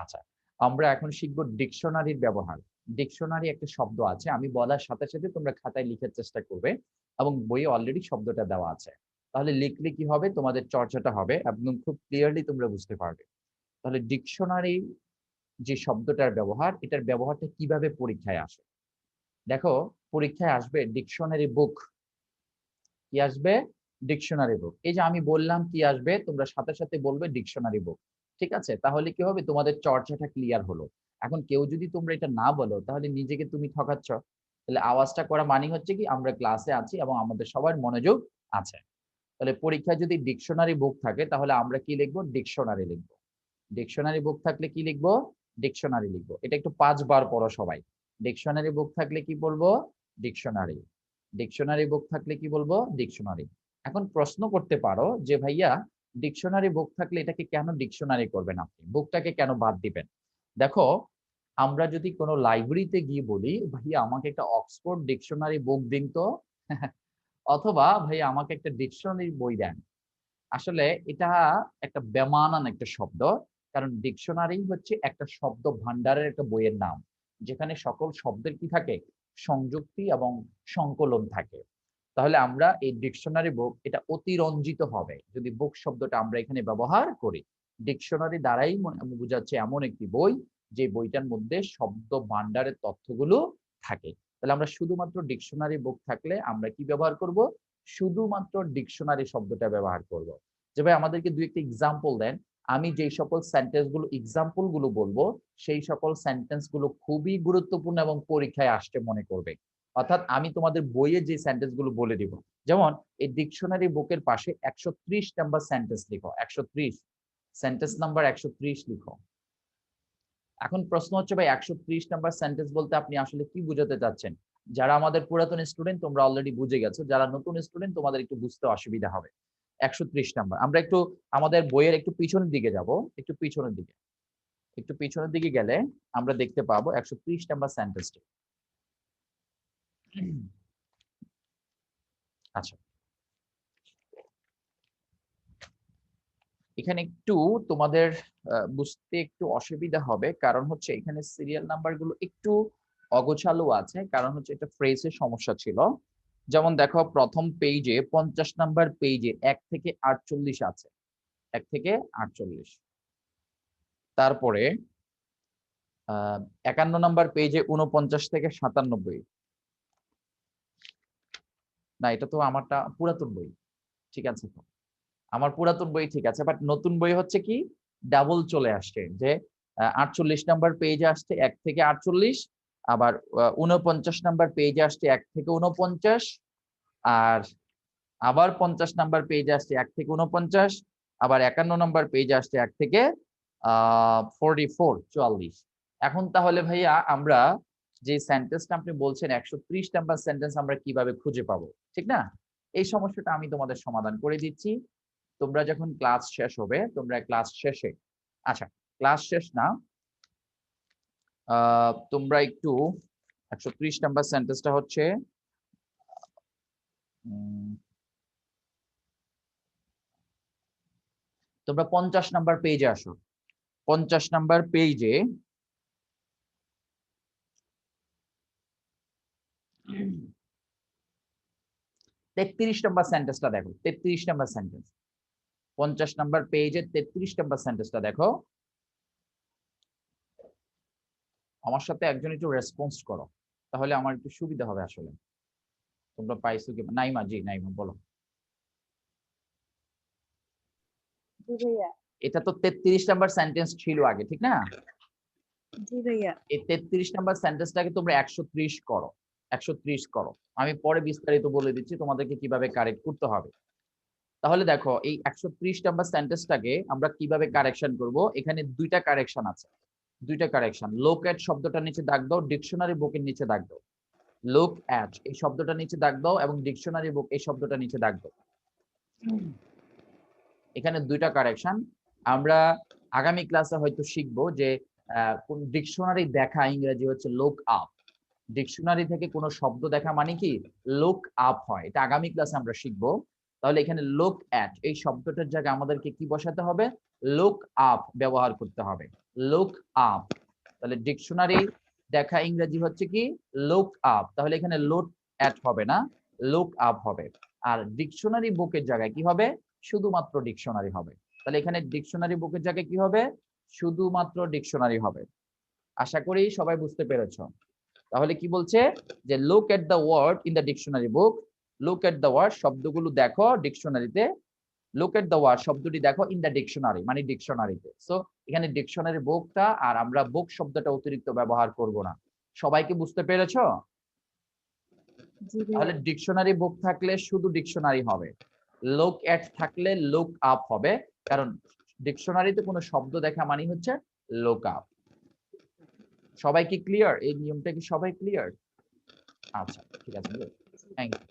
আচ্ছা, আমরা এখন শিখবো ডিকশনারির ব্যবহার। ডিকশনারি একটা শব্দ আছে, আমি বলার সাথে সাথে তোমরা খাতায় লিখার চেষ্টা করবে এবং বইয়ে অলরেডি শব্দটা দেওয়া আছে। তাহলে লিখলে কি হবে, তোমাদের চর্চাটা হবে এবং খুব ক্লিয়ারলি তোমরা বুঝতে পারবে। তাহলে ডিকশনারি যে শব্দটার ব্যবহার, এটার ব্যবহারটা কিভাবে পরীক্ষায় আসে? দেখো, পরীক্ষায় আসবে ডিকশনারি বুক। কি আসবে? ডিকশনারি বুক। এই যে আমি বললাম কি আসবে, তোমরা সাথে সাথে বলবে ডিকশনারি বুক। ঠিক আছে? তাহলে কি হবে, তোমাদের চর্চাটা ক্লিয়ার হলো। এখন কেউ যদি তোমরা এটা না বলো, তাহলে নিজেকে তুমি ঠকাচ্ছ। তাহলে আওয়াজটা করা মানে হচ্ছে কি, আমরা ক্লাসে আছি এবং আমাদের সবার মনোযোগ আছে। তাহলে পরীক্ষায় যদি ডিকশনারি বুক থাকে, তাহলে আমরা কি লিখবো? ডিকশনারি লিখবো। ডিকশনারি বুক থাকলে কি লিখবো? ডিকশনারি লিখবো। এটা একটু ৫ বার পড়ো সবাই। ডিকশনারি বুক থাকলে কি বলবো? ডিকশনারি। ডিকশনারি বুক থাকলে কি বলবো? ডিকশনারি। এখন প্রশ্ন করতে পারো যে ভাইয়া, ডিকশনারি বুক থাকলে এটাকে কেন ডিকশনারি করবেন আপনি? বুকটাকে কেন বাদ দিবেন? দেখো, আমরা যদি কোনো লাইব্রেরিতে গিয়ে বলি, ভাইয়া আমাকে একটা অক্সফোর্ড ডিকশনারি বুক দিন তো, অথবা ভাইয়া আমাকে একটা ডিকশনারি বই দেন। আসলে এটা একটা বেমানান একটা শব্দ। কারণ ডিকশনারি হচ্ছে একটা শব্দ ভান্ডারের একটা বইয়ের নাম। যেখানে সকল শব্দের কি থাকে? সংযুক্তি এবং সংকলন থাকে। তাহলে আমরা এই ডিকশনারি বুক, এটা অতিরঞ্জিত হবে যদি বুক শব্দটা আমরা এখানে ব্যবহার করি। ডিকশনারি দ্বারাই বোঝাচ্ছে এমন একটি বই, যে বইটার মধ্যে শব্দ ভান্ডারের তথ্যগুলো থাকে। তাহলে আমরা শুধুমাত্র ডিকশনারি বুক থাকলে আমরা কি ব্যবহার করব? শুধুমাত্র ডিকশনারি শব্দটা ব্যবহার করব। যে ভাই আমাদেরকে দুই একটা এক্সাম্পল দেন। আমি যেই সকল সেন্টেন্স গুলো এক্সাম্পল গুলো বলবো, সেই সকল সেন্টেন্স গুলো খুবই গুরুত্বপূর্ণ এবং পরীক্ষায় আসতে মনে করবে। অর্থাৎ আমি তোমাদের বইয়ে যে সেন্টেন্স গুলো বলে দিব, যেমন এই ডিকশনারি বুকের পাশে ১৩০ নাম্বার সেন্টেন্স লিখো। ১৩০ সেন্টেন্স নাম্বার ১৩০ লিখো। এখন প্রশ্ন হচ্ছে ভাই, ১৩০ নাম্বার সেন্টেন্স বলতে আপনি আসলে কি বুঝাতে চাচ্ছেন? যারা আমাদের পুরাতন স্টুডেন্ট তোমরা অলরেডি বুঝে গেছো, যারা নতুন স্টুডেন্ট তোমাদের একটু বুঝতে অসুবিধা হবে। ১৩০ নাম্বার, আমরা একটু আমাদের বইয়ের একটু পিছনের দিকে যাব। একটু পিছনের দিকে, একটু পিছনের দিকে গেলে আমরা দেখতে পাবো ১৩০ নাম্বার সেন্টেন্সটি। আচ্ছা, এখানে একটু তোমাদের বুঝতে একটু অসুবিধা হবে, কারণ হচ্ছে এখানে সিরিয়াল নাম্বার গুলো একটু অগোছালো আছে, কারণ হচ্ছে এটা ফ্রেজের সমস্যা ছিল। যেমন দেখো, প্রথম পেজে 50 নাম্বার পেজে ১ থেকে ৪৮ আছে। ১ থেকে ৪৮। তারপরে ৫১ নাম্বার পেজে ৪৯ থেকে ৯৭। না, এটা তো আমারটা পুরাতন বই। ঠিক আছে তো, আমার পুরাতন বই ঠিক আছে, বাট নতুন বই হচ্ছে কি, ডাবল চলে আসছে যে ৪৮ নাম্বার পেজে আসছে ১ থেকে ৪৮। আবার ৪৯ নাম্বার পেজে আসছে ১ থেকে ৪৯। আর আবার ৫০ নাম্বার পেজে আসছে ১ থেকে ৪৯। আবার ৫১ নাম্বার পেজে আসছে ১ থেকে ৪৪। এখন তাহলে ভাইয়া আমরা যে সেন্টেন্সটা আপনি বলছেন ১৩০ নাম্বার সেন্টেন্স আমরা কিভাবে খুঁজে পাবো, ঠিক না? এই সমস্যাটা আমি তোমাদের সমাধান করে দিচ্ছি। তোমরা যখন ক্লাস শেষ হবে, তোমরা ক্লাস শেষে, আচ্ছা ক্লাস শেষ না, তোমরা একটু ১৩০ নাম্বার সেন্টেন্সটা হচ্ছে, তোমরা ৫০ নাম্বার পেজে আসো। ৫০ নাম্বার পেজে ৩৩ নাম্বার সেন্টেন্সটা দেখো। ৩৩ নাম্বার সেন্টেন্স, ৫০ নাম্বার পেজে ৩৩ নাম্বার সেন্টেন্সটা দেখো। আমার সাথে একজন একটু রেসপন্স করো, তাহলে আমার একটু সুবিধা হবে আসলে। তোমরা পাইছো কি? নাইমা, জি নাইমা বলো। জি ভাইয়া। এটা তো ৩৩ নাম্বার সেন্টেন্স ছিল আগে, ঠিক না? জি ভাইয়া। এই ৩৩ নাম্বার সেন্টেন্সটাকে তোমরা ১৩০ করো। ১৩০ করো। আমি পরে বিস্তারিত বলে দিচ্ছি তোমাদেরকে কিভাবে কারেক্ট করতে হবে। তাহলে দেখো, এই ১৩০ নাম্বার সেন্টেন্সটাকে আমরা কিভাবে কারেকশন করব? এখানে ২টা কারেকশন আছে। ২টা কারেকশন। লুক এট শব্দটার নিচে দাগ দাও, ডিকশনারি বুকের নিচে দাগ দাও। লুক এট এই শব্দটা নিচে দাগ দাও এবং ডিকশনারি বুক এই শব্দটা নিচে দাগ দাও। এখানে ২টা কারেকশন। আমরা আগামী ক্লাসে হয়তো শিখবো যে কোন ডিকশনারি দেখা ইংরেজি হচ্ছে লুক আপ। ডিকশনারি থেকে কোনো শব্দ দেখা মানে কি? লুক আপ হয়। এটা আগামী ক্লাসে আমরা শিখবো। তাহলে এখানে লুক এট এই শব্দটার জায়গায় আমাদেরকে কি বসাতে হবে? লুক আপ ব্যবহার করতে হবে। লুক আপ, তাহলে ডিকশনারি দেখা ইংরেজি হচ্ছে কি লুক আপ, তাহলে এখানে লোড অ্যাট হবে না, লুক আপ হবে। আর ডিকশনারি বুকের জায়গায় কি হবে, শুধুমাত্র ডিকশনারি হবে। তাহলে এখানে ডিকশনারি বুকের জায়গায় কি হবে, শুধুমাত্র ডিকশনারি হবে। আশা করি সবাই বুঝতে পেরেছো। তাহলে কি বলছে যে look at the word in the dictionary book, look at the word শব্দগুলো দেখো ডিকশনারিতে, লুক এট দ্য ওয়ার্ড শব্দটি দেখো ইন দ্য ডিকশনারি মানে ডিকশনারিতে। সো এখানে ডিকশনারি বুকটা আর আমরা বুক শব্দটা অতিরিক্ত ব্যবহার করব না। সবাইকে বুঝতে পেরেছো? জি তাহলে ভাইয়া। ডিকশনারি বুক থাকলে শুধু ডিকশনারি হবে, লুক এট থাকলে লুক আপ হবে, কারণ ডিকশনারিতে কোনো শব্দ দেখা মানে হচ্ছে লুক আপ। সবাই কি ক্লিয়ার? এই নিয়মটা কি সবাই ক্লিয়ার? আচ্ছা ঠিক আছে, থ্যাংক ইউ।